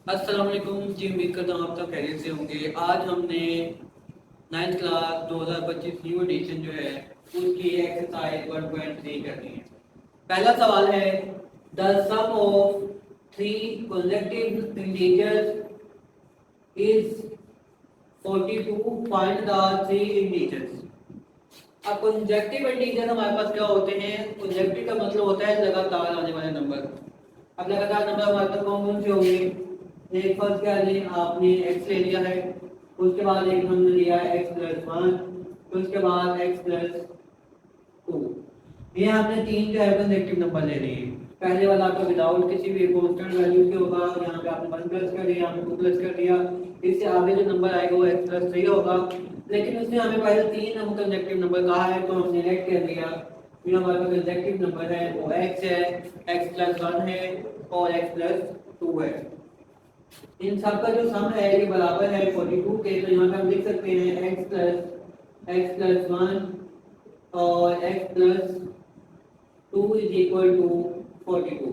अस्सलाम वालेकुम जी। उम्मीद करता हूँ आप सब खैरियत से होंगे। आज हमने 9th क्लास 2025 न्यू एडिशन जो है उसकी एक्सरसाइज 1.3 करनी है। पहला सवाल है, the sum of three consecutive integers is 42, find the three integers. अब कंसेक्टिव इंटीजर हमारे पास क्या होते हैं? कंसेक्टिव का मतलब होता है लगातार आने वाले नंबर। अब लगातार नंबर हमारे पास कौन कौन से होंगे? एक फर्स्ट क्या लें, आपने x ले लिया है, उसके बाद एक हमने लिया है x+1, उसके बाद x+2। ये हमने तीन जो है कंसेक्टिव नंबर ले लिए। पहले वाला आपका विदाउट किसी भी कांस्टेंट वैल्यू के होगा, यहाँ पे आपने 1 प्लस कर दिया, यहाँ पे 2 प्लस कर दिया, इससे आगे जो नंबर आएगा वो x+3 होगा। लेकिन उसने हमें पहले तीन हम कंसेक्टिव नंबर कहा है तो हमने सिलेक्ट कर लिया। ये हमारे पास कंसेक्टिव नंबर है वो x है, x+1 है और x+2 है। इन सब का जो सम है ये बराबर है 42 के। तो यहाँ पे हम लिख सकते हैं x+1 और x+2 इज इक्वल टू 42।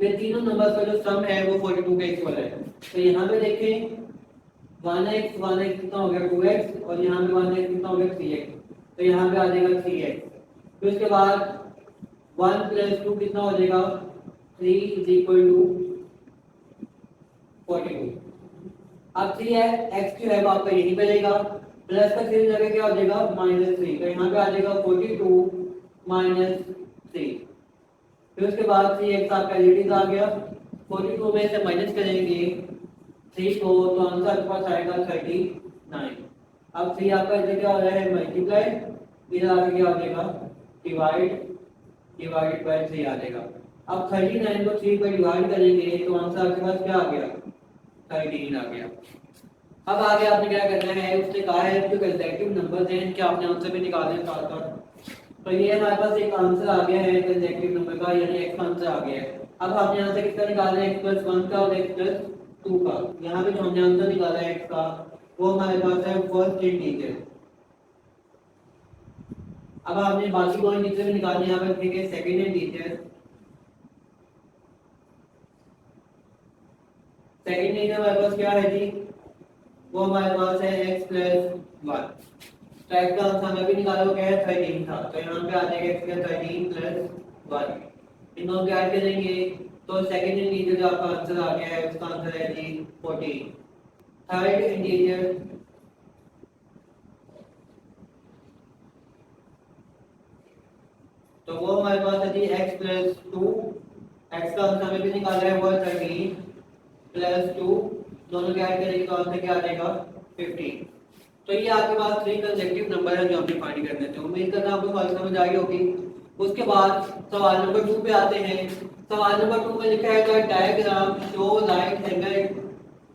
ये तीनों नंबर का जो सम है वो 42 के इक्वल है। तो यहाँ पे देखें 1x कितना हो गया 2x और यहाँ पे 1x कितना हो गया 3x। तो यहाँ पे आ जाएगा 3x। फिर उसके बाद 1+2 कितना हो जाएगा 3 इज इक्वल टू 42। अब 3 है, x जो है वो आपका यही मिलेगा, प्लस का 3 जगह क्या हो जाएगा -3। तो यहाँ पे आ जाएगा 42 - 3। फिर उसके बाद 3x आपका एलिटीज आ गया। 42 में से माइनस करेंगे 3 को तो आंसर आपके पास आएगा 39। अब 3 आपका इधर क्या हो रहा है मल्टीप्लाई, इधर आगे क्या हो जाएगा डिवाइड बाय 3 आ जाएगा। अब 39 को 3 पर डिवाइड करेंगे तो आंसर आपके पास क्या आ गया 13 आ गया। अब आगे आपने क्या करना है, उसने कहा है जो कंसेक्टिव नंबर्स हैं इनके आपने आंसर भी निकालने हैं साथ साथ। तो ये हमारे पास एक आंसर आ गया है कंसेक्टिव नंबर का, यानी x आंसर आ गया है। अब हमने आंसर किसका निकालना है x+1 का और x+2 का। यहाँ पे जो हमने आंसर निकाला है x का वो हमारे पास है फर्स्ट इंटीजर। अब आपने बाकी दो इंटीजर भी निकालने हैं। यहाँ पे लिखेंगे सेकंड इंटीजर। सेकंड इंटीजर हमारे पास क्या है जी, वो हमारे पास है x+1। तो x का आंसर हमें भी निकालो क्या है 13 था। तो यहाँ पे आ जाएगा x+13 + 1। इन दोनों को ऐड करेंगे तो सेकंड इंटीजर जो आपका आंसर आ गया है उसका आंसर है जी 14। थर्ड इंटीजर तो वो हमारे पास है जी x+2। x का आंसर हमें भी निकाला है वो 13 + 2। दोनों को ऐड करेंगे तो आंसर क्या आ जाएगा 15। तो ये आपके पास थ्री कंसेक्टिव नंबर है जो हमने फाइंड करने थे। उम्मीद करता हूं आपको सवाल समझ आई होगी। उसके बाद सवाल नंबर 2 पे आते हैं। सवाल नंबर 2 में लिखा है the diagram show right angle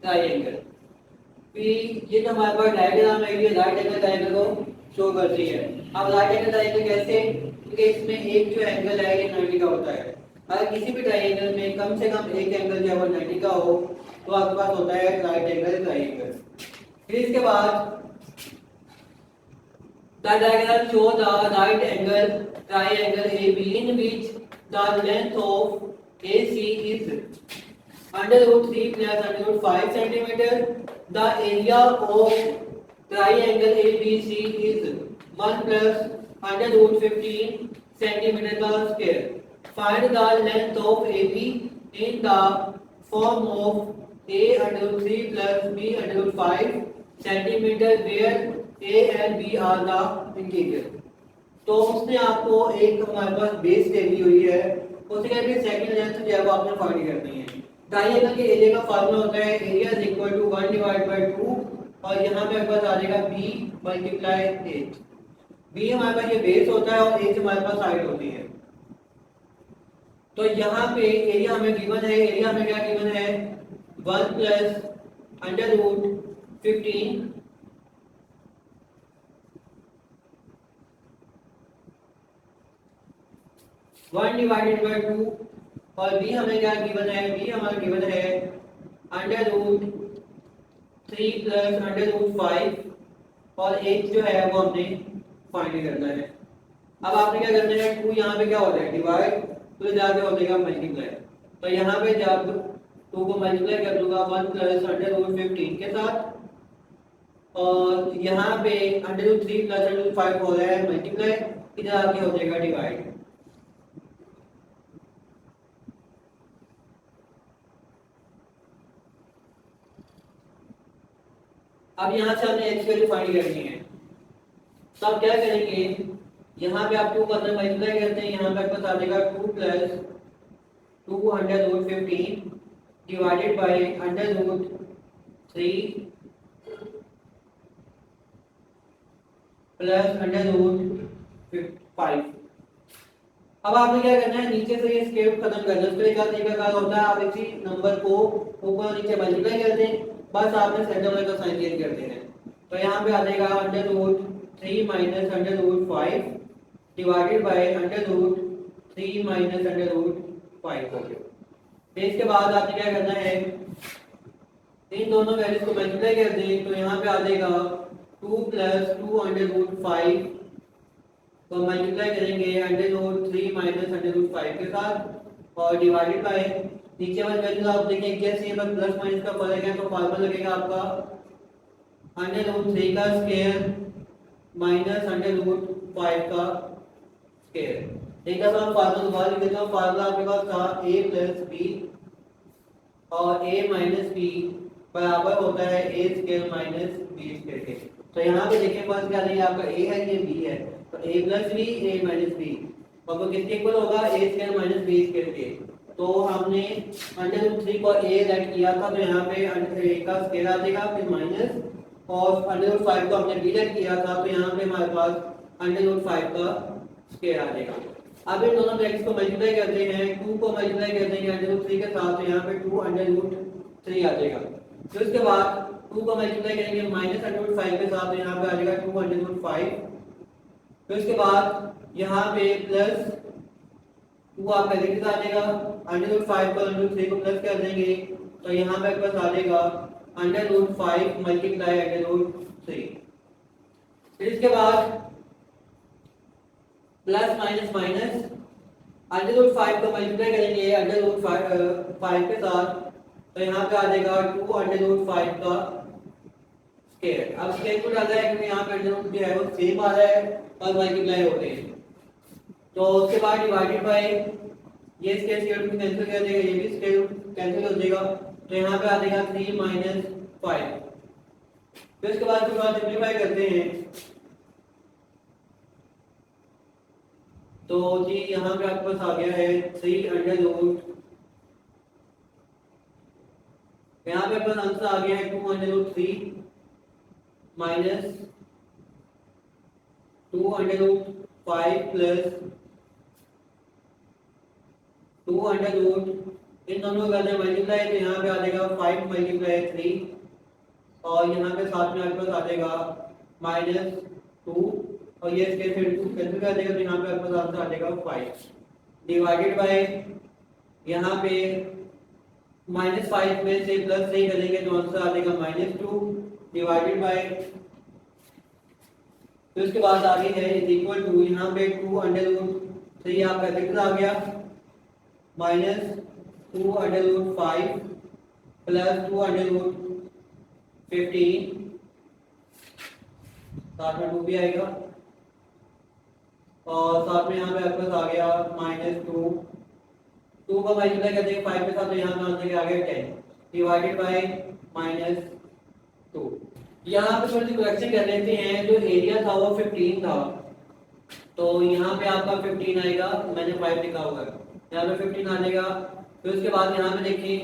triangle. ये जो हमारे पास डायग्राम है ये राइट एंगल ट्रायंगल को शो करती है। अब राइट एंगल ट्रायंगल कैसे? क्योंकि इसमें एक जो एंगल है ये 90 का होता है। अगर किसी भी ट्रायंगल में कम से कम एक एंगल जो है वो 90 का हो तो आपके पास होता है राइट एंगल ट्रायंगल। फिर इसके बाद the diagram show the right angle triangle AB in which the length of AC is √3 + √5 centimeter. The area of triangle ABC is 1 + √15 centimeter square. Find the length of AB in the form of A √3 + B √5 centimeter where A and B are the integer। तो उसने आपको एक हमारे पास base दे दी हुई है, उसे कहते हैं सेकंड लेंथ जो है वो आपने फाइंड करनी है। ट्रायंगल के एरिया का फार्मूला होता है एरिया इज इक्वल टू 1/2 और यहाँ पे हमारे पास आ जाएगा b × h। b हमारे पास ये बेस होता है और h हमारे पास साइड होती है। तो यहाँ पे एरिया हमें गिवन है, एरिया हमें क्या गिवन है 1 + √15 1/2 और b हमें क्या गिवन है, b हमारा गिवन है √3 + √5 और h जो है वो हमने फाइंड करना है। अब आपने क्या करना है 2 यहाँ पे क्या हो जाएगा डिवाइड तो जाके हो जाएगा मल्टीप्लाई। तो यहाँ पे जब 2 को मल्टीप्लाई कर दूंगा 1 प्लस अंडर रूट 15 के साथ, और यहाँ पे under root 3 plus under root 5 हो रहा है मल्टीप्लाई, इधर आके हो जाएगा डिवाइड। अब यहाँ से हमने x वैल्यू फाइंड करनी है, तो आप क्या करेंगे, यहाँ पे आप 2 करना मल्टीप्लाई करते हैं, यहाँ पे आपको आ जाएगा 2 plus 2 under root 15 divided by under root 3 plus under root 5। अब आपने क्या करना है, नीचे से ये स्क्वायर खत्म करना है। उसके क्या तरीका कार होता है, आप इसी नंबर को ऊपर और नीचे मल्टीप्लाई कर दें, बस आपने सेंटर का साइन चेंज कर देना है। तो यहाँ पे आ जाएगा under root 3 minus under root 5 divided by under root 3 minus under root 5 हो गया। फिर इसके बाद आपने क्या करना है, इन दोनों वैल्यूज को मल्टीप्लाई कर दें, तो यहाँ पे आ जाएगा 2 प्लस 2 अंडर रूट 5 तो मल्टीप्लाई करेंगे under root 3 minus under root 5 के साथ, और डिवाइडेड बाय नीचे वाली वैल्यू आप देखें कैसे यहाँ पर प्लस माइनस का फर्क है, तो फॉर्मूला लगेगा आपका अंडर रूट 3 का स्क्वायर माइनस अंडर रूट 5 का स्क्वायर। एक दफा हम फार्मूला दोबारा लिख देते हैं। फार्मूला आपके पास था a प्लस बी और a माइनस बी बराबर होता है a square minus B square के। तो यहाँ पे देखें पास क्या नहीं, आपका a है ये b है, तो a plus B a minus B और वो किसके इक्वल होगा, a square minus B square के। तो हमने अंडर रूट 3 को a ऐड किया था, तो यहाँ पे a का स्क्वायर आ जाएगा, फिर माइनस, और अंडर रूट 5 को हमने b ऐड किया था, तो यहाँ पे हमारे पास अंडर रूट 5 का स्क्वायर आ जाएगा। अब इन दोनों ब्रैकेट्स को मल्टीप्लाई करते हैं, 2 को मल्टीप्लाई करते हैं अंडर रूट 3 के साथ, तो यहाँ पे 2 अंडर रूट 3 आ जाएगा। फिर उसके बाद 2 को मल्टीप्लाई करेंगे माइनस अंडर रूट 5 के साथ, तो यहाँ पे आ जाएगा 2 अंडर रूट 5। फिर उसके बाद यहाँ पे प्लस 2 आपका डिजिट आ जाएगा, अंडर रूट 5 पर अंडर रूट 3 को प्लस कर देंगे, तो यहाँ पे बस आ जाएगा under root 5 multiply under root 3। फिर इसके बाद plus minus minus under root 5 को मल्टीप्लाई करेंगे अंडर रूट 5 के साथ, तो यहाँ पे आ जाएगा 2 अंडर रूट 5 का स्क्वायर। अब स्क्वायर को डाला है क्योंकि यहाँ पे अंडर रूट जो है वो सेम आ रहा है और मल्टीप्लाई हो रहे हैं। तो उसके बाद डिवाइडेड बाय ये स्क्वायर रूट कैंसिल कर देगा, ये भी स्क्वायर रूट कैंसिल हो जाएगा, तो यहाँ पे आ जाएगा 3 माइनस 5। फिर उसके बाद सिंपलीफाई करते हैं, तो जी यहाँ पे आपके पास आ गया है 3 अंडर रूट, यहाँ पे अपन आंसर आ गया है 2 under root 3 minus 2 under root 5 plus 2 under root, इन दोनों का अगर मल्टीप्लाई तो यहाँ पे आ जाएगा 5 मल्टीप्लाई 3, और यहाँ पे साथ में आपके पास आ जाएगा माइनस 2, और ये इसके फिर कैंसिल कर देगा, तो यहाँ पे आपके पास आंसर आ जाएगा 5 डिवाइडेड बाय यहाँ पे माइनस 5 में से प्लस 3 करेंगे तो आंसर आ जाएगा माइनस 2 डिवाइडेड बाय, फिर उसके बाद आगे है इज इक्वल टू, यहाँ पे 2 अंडर रूट 3 आपका कितना आ गया minus 2 under root 5 plus 2 under root 15, साथ में 2 भी आएगा, और साथ में यहाँ पे आपके पास आ गया माइनस 2 का मल्टीप्लाई कर देंगे 5 के साथ, तो यहाँ पे आंसर आ गया 10 डिवाइडेड बाय माइनस 2। यहाँ पे थोड़ी सी करेक्शन कर लेते हैं, जो एरिया था वो 15 था, तो यहाँ पे आपका 15 आएगा, मैंने 5 लिखा हुआ है, यहाँ पे 15 आ जाएगा। फिर उसके बाद यहाँ पे देखिए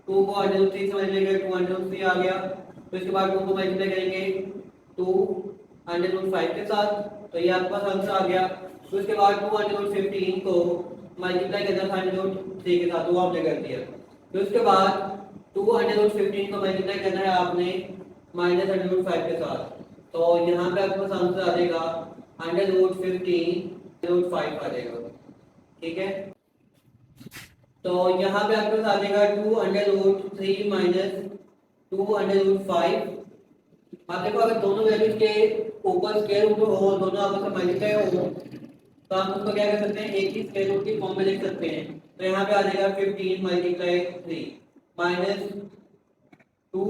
2 को अंडर रूट 3 से मल्टीप्लाई करेंगे 2 अंडर रूट 3 आ गया, फिर उसके बाद 2 को मल्टीप्लाई करेंगे 2 अंडर रूट 5 के साथ, तो ये आपका आंसर आ गया। फिर उसके बाद 2 अंडर रूट 15 को मल्टीप्लाई करना था अंडर रूट 3 के साथ, वो आपने कर दिया। फिर उसके बाद 2 अंडर रूट 15 को मल्टीप्लाई करना है आपने माइनस अंडर रूट 5 के साथ, तो यहाँ पे आपके पास आंसर आ जाएगा अंडर रूट 15 रूट 5 आ जाएगा, ठीक है। तो यहाँ पे आपके पास आ जाएगा 2 under root 3 minus 2 under root 5। आप देखो अगर दोनों वैल्यूज के ऊपर स्क्वायर रूट हो, दोनों आपस में मल्टीप्लाई हो, तो हम उसको क्या कर सकते हैं, एक ही स्क्वायर रूट की फॉर्म में लिख सकते हैं। तो यहाँ पे आ जाएगा 15 मल्टीप्लाई 3, -2,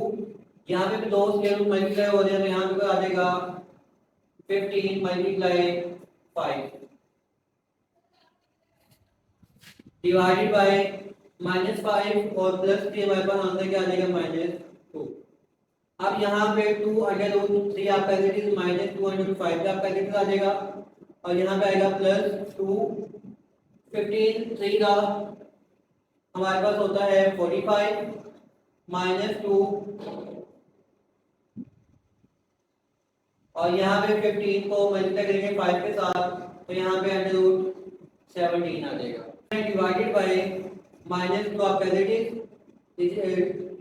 यहाँ पे भी दो स्क्वायर रूट मल्टीप्लाई हो रहे हैं तो यहाँ पे आ जाएगा 15 मल्टीप्लाई 5 डिवाइडेड बाय -5 और +3 हमारे पास आंसर क्या आ जाएगा -2। अब यहाँ पे 2√3 आपका -2 -5 आपका कितना आ जाएगा और यहाँ पे आएगा +2 15 3 का हमारे पास होता है 45 -2 और यहाँ पे 15 को मल्टीप्लाई करेंगे 5 के साथ तो यहाँ पे √17 आ जाएगा डिवाइडेड बाय -2 आपका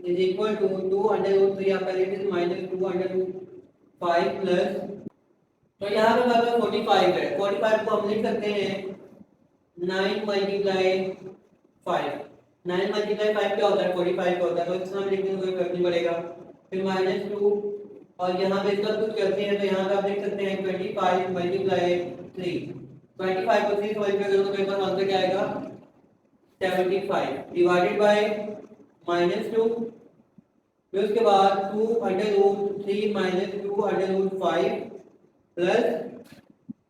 इज इक्वल टू 2√3 आपका -2√5 प्लस तो यहाँ पे हमारे पास 45 है 45 को हम लिख सकते हैं 9 मल्टीप्लाई 5 9 मल्टीप्लाई 5 क्या होता है 45 होता है तो इसमें हम लिखने में कोई फर्क नहीं पड़ेगा फिर -2 और यहाँ पे इसका कुछ करते हैं तो यहाँ पे आप देख सकते हैं 25 मल्टीप्लाई 3 25 को 3 से मल्टीप्लाई करो तो मेरे पास आंसर क्या आएगा 75 डिवाइडेड बाय -2 फिर उसके बाद 2√3 -2√5 प्लस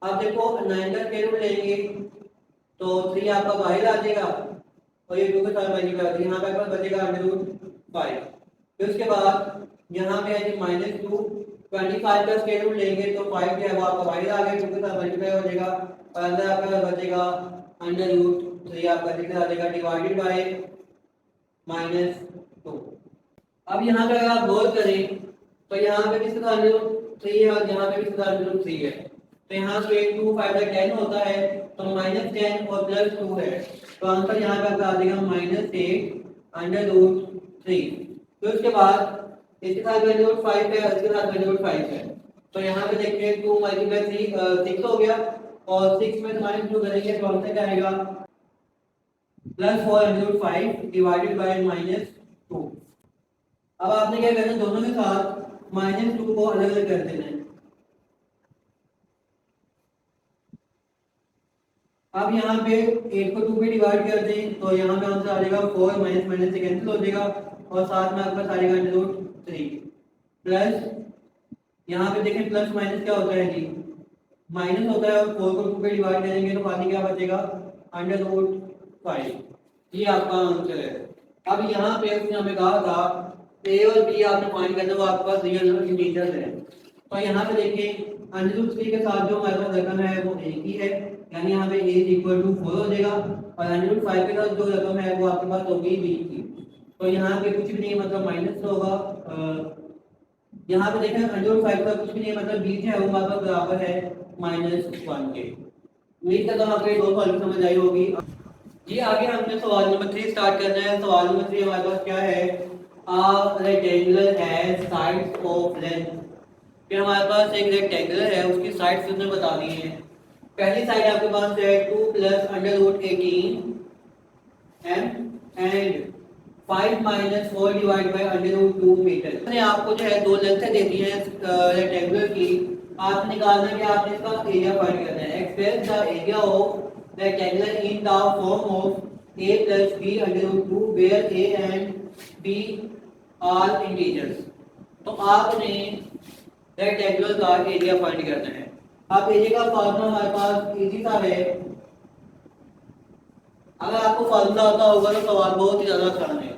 अब देखो 9 का स्क्वायर रूट लेंगे तो 3 आपका बाहर आ जाएगा और ये 2 के साथ मल्टीप्लाई होगा यहाँ पे बचेगा √5 फिर उसके बाद यहाँ पे है -2 25 का स्क्वायर रूट लेंगे तो 5 जो है वो आपका बाहर आ गया 2 के साथ मल्टीप्लाई हो जाएगा और अंदर आपका बचेगा √3 आपका कितना आ जाएगा डिवाइडेड बाय -2। अब यहाँ पे अगर आप गौर करें तो यहाँ पे भी इसका √3 है और यहाँ पे भी इसका √3 है तो यहाँ पे 2 5 10 होता है तो -10 और +2 है तो आंसर यहाँ पे आपका आ जाएगा -8 √3 फिर उसके बाद इसके साथ √5 है इसके साथ √5 है तो यहाँ पे देखिए 2 मल्टीप्लाई 3 6 हो गया और 6 में -2 करेंगे तो आंसर क्या आएगा +4 डिवाइडेड बाय -2। अब आपने क्या करना है दोनों के साथ -2 को अलग अलग कर देना है। अब यहाँ पे 8 को 2 पे डिवाइड कर दें तो यहाँ पे आंसर आ जाएगा 4 माइनस से कैंसिल हो जाएगा और साथ में आपका आ जाएगा √3 प्लस यहाँ पे देखें प्लस माइनस क्या होता है जी माइनस होता है और 4 को 2 पे डिवाइड करेंगे तो बाकी क्या बचेगा √5 ये आपका आंसर है। अब यहाँ पे उसने हमें कहा था ए और बी आपने फाइंड करना वो आपके पास रियल इंटीजर्स है तो यहाँ पे देखिए √3 के साथ जो हमारे पास रकम है वो एक ही है यानी यहाँ पे a इक्वल टू 4 हो जाएगा और √5 के साथ जो रकम है वो आपके पास होगी b की तो यहाँ पे कुछ भी नहीं मतलब माइनस होगा यहाँ पे देखें √5 का कुछ भी नहीं मतलब b जो है वो हमारे पास बराबर है -1 के। उम्मीद करता हूँ आपको ये दो सवाल समझ आई होगी। जी आगे हमने सवाल नंबर 3 स्टार्ट करना है। सवाल नंबर 3 हमारे पास क्या है a rectangular has sides of length फिर हमारे पास एक रेक्टेंगुलर है उसकी साइड्स उसने बता दी है। पहली साइड आपके पास है 2 + √18 m and 5 - 4 divide by √2 metre. मैंने आपको जो है दो लेंथ दे दी है रेक्टेंगुलर की आपने निकालना है कि आपने इसका एरिया फाइंड करना है। Express the area of rectangular in the form of a + b √2 where a and b are integers. तो आपने रेक्टेंगुलर का एरिया फाइंड करना है। अब एरिया का फार्मूला हमारे पास इजी सा है। अगर आपको फार्मूला आता होगा तो सवाल बहुत ही ज्यादा आसान है।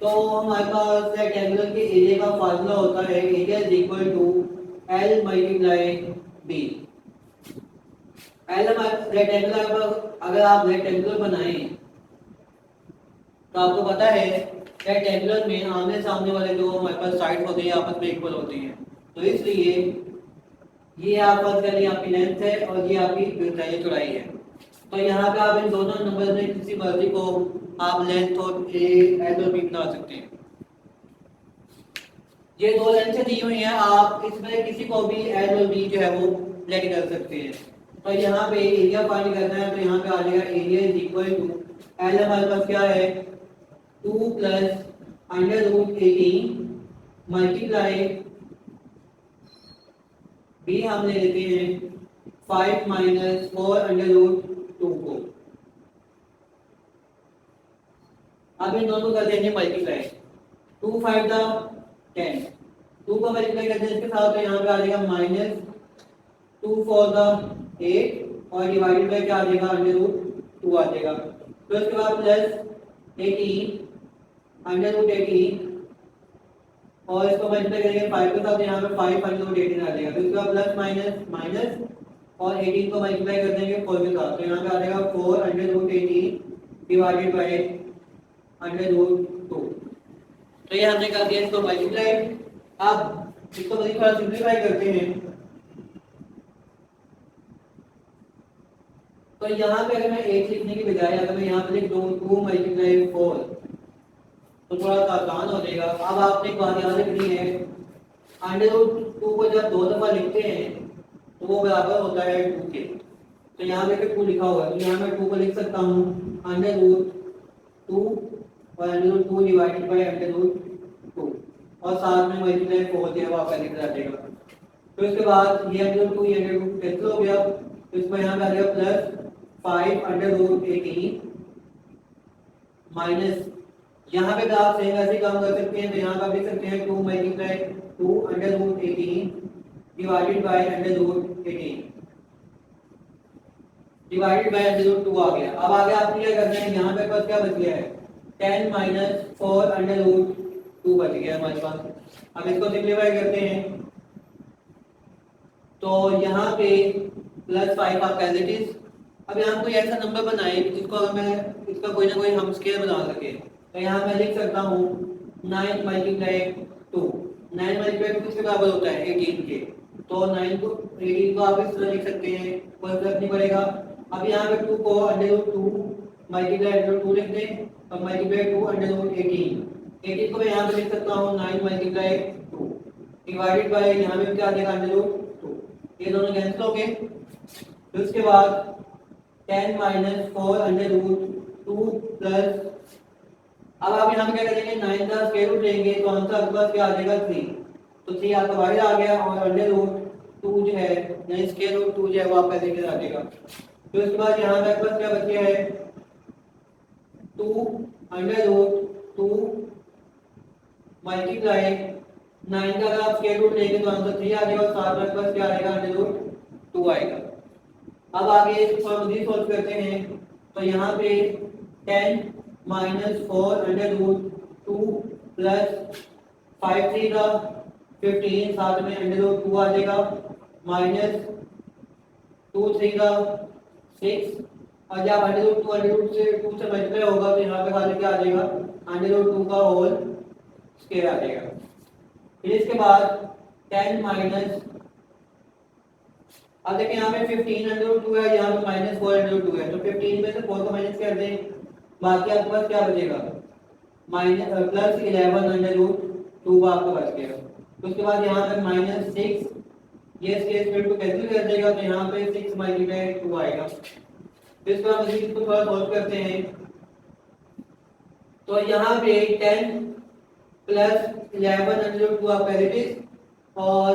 तो हमारे पास रेक्टेंगुलर के एरिया का फार्मूला होता है area is equal to L × B। L हमारे रेक्टेंगुलर अगर आप रेक्टेंगुलर बनाएं तो आपको पता है रेक्टेंगुलर में आमने सामने वाले जो हमारे पास साइड होते हैं आपस में इक्वल होती हैं तो इसलिए ये आपस में आपकी लेंथ है और ये आपकी चौड़ाई है। तो यहाँ पे आप इन दोनों नंबर में किसी मर्जी को आप लेंथ और एल और बी बना सकते हैं। ये दो लेंथ दी हुई हैं आप इसमें किसी को भी एल और बी जो है वो लेट कर सकते हैं। तो यहाँ पे एरिया फाइंड करना है तो यहाँ पे आ जाएगा area is equal to L हमारे पास क्या है 2 + √18 मल्टीप्लाई बी हम ले लेते हैं 5 - 4 √2 को अब इन दोनों को कर देंगे मल्टीप्लाई, 2 5 द 10, 2 को मल्टीप्लाई कर देंगे इसके साथ, तो यहाँ पे आ जाएगा माइनस 2 4 द 8 और डिवाइडेड बाय क्या आ जाएगा, अंडर रूट 2 आ जाएगा। तो इसके बाद प्लस 18 अंडर रूट 18 और इसको मल्टीप्लाई करेंगे 5 के साथ, यहाँ पे 5 अंडर रूट 18 आ जाएगा। तो इसका प्लस माइनस माइनस और 18 को मल्टीप्लाई कर देंगे 4 के साथ, तो यहाँ पे आ जाएगा 4 under root 18 divided by under root 2। तो ये हमने कर दिया इसको मल्टीप्लाई। अब इसको मजीद थोड़ा सिंप्लीफाई करते हैं। तो यहाँ पे अगर मैं 8 लिखने की बजाय अगर मैं यहाँ पे लिख दूँ 2 मल्टीप्लाई 4 तो थोड़ा सा आसान हो जाएगा। अब आपने एक बात याद रखनी है, अंडर रूट 2 को जब 2 दफा लिखते हैं तो वो बराबर होता है 2 के। तो यहाँ पे 2 लिखा हुआ है, तो यहाँ मैं 2 को लिख सकता हूँ अंडर रूट 2 और under root 2 divided by under root 2 और साथ में मल्टीप्लाई 4 दिया हुआ आपका लिख जाएगा। तो इसके बाद ये अंडर रूट 2 ये अंडर रूट कैंसिल हो गया, तो इसमें यहाँ पे आ जाएगा प्लस 5 अंडर रूट 18 माइनस, यहाँ पे आप सेम ऐसे काम कर सकते हैं, तो यहाँ पे लिख सकते हैं 2 multiply 2 under root 18 divided by under root 18 divided by under root 2 आ गया। अब आगे आपने क्या करना है, यहाँ पे पास क्या बच गया है 10 माइनस 4 अंडर रूट 2 बच गया हमारे पास। अब इसको सिंप्लीफाई करते हैं, तो यहाँ पे प्लस 5 आपका एज इट इज। अब यहाँ कोई ऐसा नंबर बनाए जिसको अगर मैं इसका कोई ना कोई हम स्केयर बना सके, तो यहाँ मैं लिख सकता हूँ 9 मल्टीप्लाई 2, 9 मल्टीप्लाई 2 किसके बराबर होता है 18 के, तो 9 को 18 को आप इस तरह लिख सकते हैं, कोई फर्क नहीं पड़ेगा। अब यहाँ पे 2 को under root 2 multiply under root 2 लिख दें, अब मल्टीप्लाई 2 अंडर रूट 18 को मैं यहाँ पे लिख सकता हूँ 9 मल्टीप्लाई 2 डिवाइडेड बाय यहाँ पे क्या आ जाएगा अंडर रूट 2, ये दोनों कैंसिल हो गए। फिर उसके बाद 10 माइनस 4 अंडर रूट 2 प्लस, अब आप यहाँ पे क्या करेंगे 9 का स्क्वायर रूट लेंगे तो आंसर आपके पास क्या आ जाएगा 3, तो 3 आपका बाहर आ गया और अंडर रूट 2 जो है यानी स्क्वायर रूट 2 जो है वो आपका लेकर आ जाएगा। तो इसके बाद यहाँ पे आपके पास क्या बच गया है 2 अंडर रूट 2 मल्टीप्लाई 9 का अगर आप स्क्वायर रूट लेंगे तो आंसर 3 आ जाएगा और साथ में आपके पास क्या आएगा अंडर रूट 2 आएगा। अब आगे इसको मजीद सॉल्व करते हैं, तो यहाँ पे 10 माइनस 4 अंडर रूट 2 प्लस 5 3 का 15 साथ में अंडर रूट 2 आ जाएगा माइनस 2 3 का 6 और जब अंडर रूट 2 से मल्टीप्लाई होगा तो यहाँ पे खाली क्या आ जाएगा अंडर रूट 2 का होल स्क्वायर आ जाएगा। फिर इसके बाद 10 माइनस, अब देखिए यहाँ पे 15 अंडर रूट 2 है, यहाँ पे माइनस 4 अंडर रूट 2 है, तो 15 में से 4 को माइनस कर दें, बाकी आपके पास क्या बचेगा माइनस प्लस 11 अंडर रूट 2 आपका बच गया। तो उसके बाद यहाँ पे माइनस 6, ये इसके स्क्वायर को कैंसिल कर देगा तो यहाँ पे 6 मल्टीप्लाई 2 आएगा। फिर इसके बाद हम इसको थोड़ा सॉल्व करते हैं, तो यहाँ पे 10 प्लस 11 अंडर रूट 2 आपका एज इट इज और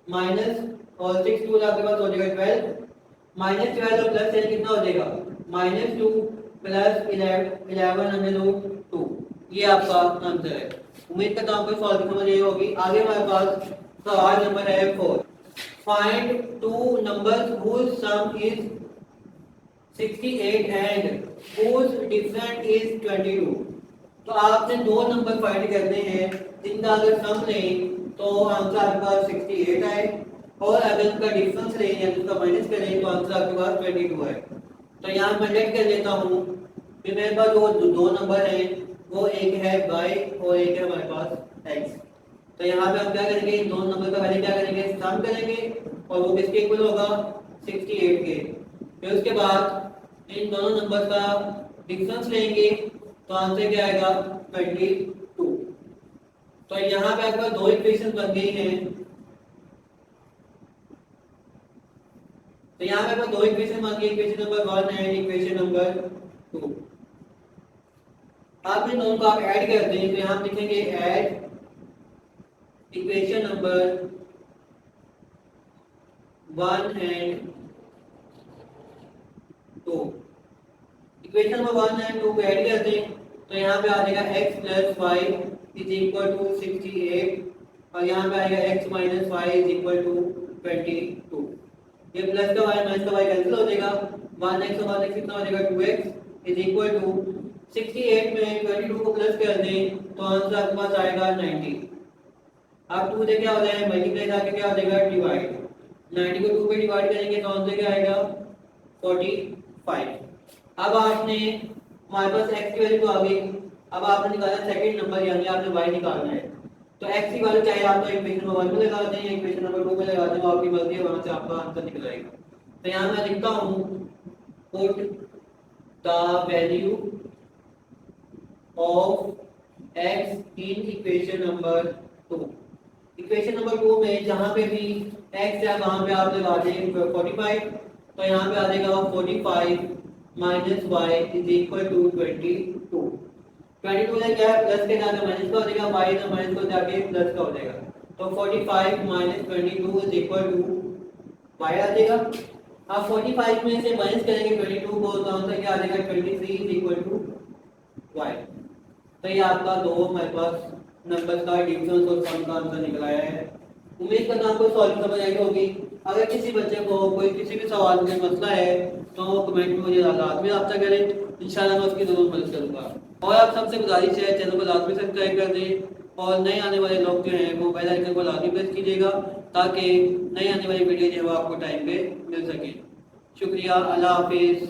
माइनस और 6 2 आपके पास हो जाएगा 12, माइनस 12 और प्लस 10 कितना हो जाएगा माइनस 2 प्लस 11 अंडर रूट 2, ये आपका आंसर है। उम्मीद करता हूँ आपको सॉल्व समझ आई होगी। आगे हमारे पास सवाल नंबर है 4, find two numbers whose sum is 68 and whose difference is 22। तो आपने दो नंबर फाइंड करने हैं जिनका अगर सम लें तो आंसर आपके पास 68 आए और अगर उनका डिफरेंस लें या उसका माइनस करें तो आंसर आपके पास 22 है। तो यहाँ मैं लेट कर लेता हूँ, फिर मेरे पास जो दो नंबर हैं वो एक है y और एक है हमारे पास x। तो यहाँ पे हम क्या करेंगे इन दोनों नंबर का पहले क्या करेंगे सम करेंगे और वो किसके इक्वल होगा 68 के। फिर उसके बाद इन दोनों नंबर का डिफरेंस लेंगे तो आंसर क्या आएगा 22। तो यहाँ पे आपके पास दो इक्वेशन बन गई हैं, तो यहाँ पे दो इक्वेशन बन गई, equation number 1 and equation number 2। आप इन दोनों को आप ऐड कर दें तो यहाँ लिखेंगे add equation number 1 and 2। Equation number 1 and 2 को ऐड कर दें तो यहाँ पे आ जाएगा x plus Y is equal to 68 और यहाँ पे आएगा x minus Y is equal to 22। ये प्लस का वाई माइनस का वाई कैंसिल हो जाएगा, 1x और 1x कितना हो जाएगा 2x इज इक्वल टू 68 में 22 को प्लस कर दें तो आंसर आपके पास आएगा 90। अब 2 से क्या हो जाएगा मल्टीप्लाई करके क्या हो जाएगा डिवाइड, 90 को 2 पे डिवाइड करेंगे तो आंसर क्या आएगा 45। अब आपने हमारे पास x की वैल्यू तो आ गई, अब आपने निकाला सेकंड नंबर यानी आपने y निकालना है। तो x की वैल्यू चाहे आप तो इक्वेशन नंबर 1 में लगा दें या इक्वेशन नंबर 2 में लगा दें, वो आपकी मर्जी है, वहां से आपका आंसर निकल आएगा। तो यहाँ मैं लिखता हूँ put the value of x in equation number 2। Equation number 2 में जहां पे भी x है वहां पे आप लगा दें 45, तो यहाँ पे आ जाएगा 45 minus Y is equal to 22। 22 से क्या है प्लस के जाकर माइनस का हो जाएगा, वाई से माइनस को जाके प्लस का हो जाएगा, तो 45 minus 22 is equal to Y आ जाएगा। अब 45 में से माइनस करेंगे 22 को तो आंसर क्या आ जाएगा 23 इज इक्वल टू वाई। तो ये आपका दो हमारे पास नंबर्स का डिफरेंस और सम का आंसर निकल आया है। उम्मीद करता हूं आपको सॉल्व समझ आई होगी। अगर किसी बच्चे को कोई किसी भी सवाल में मसला है तो वो कमेंट में मुझे लाजमी रब्ता करें, इंशाल्लाह मैं उसकी जरूर मदद करूंगा। और आप सबसे गुजारिश है चैनल को लाजमी सब्सक्राइब कर दें और नए आने वाले लोग जो हैं वो बेल आइकन को लाजमी प्रेस कीजिएगा ताकि नई आने वाली वीडियो जो है वो आपको टाइम पे मिल सके। शुक्रिया, अल्लाह हाफिज़।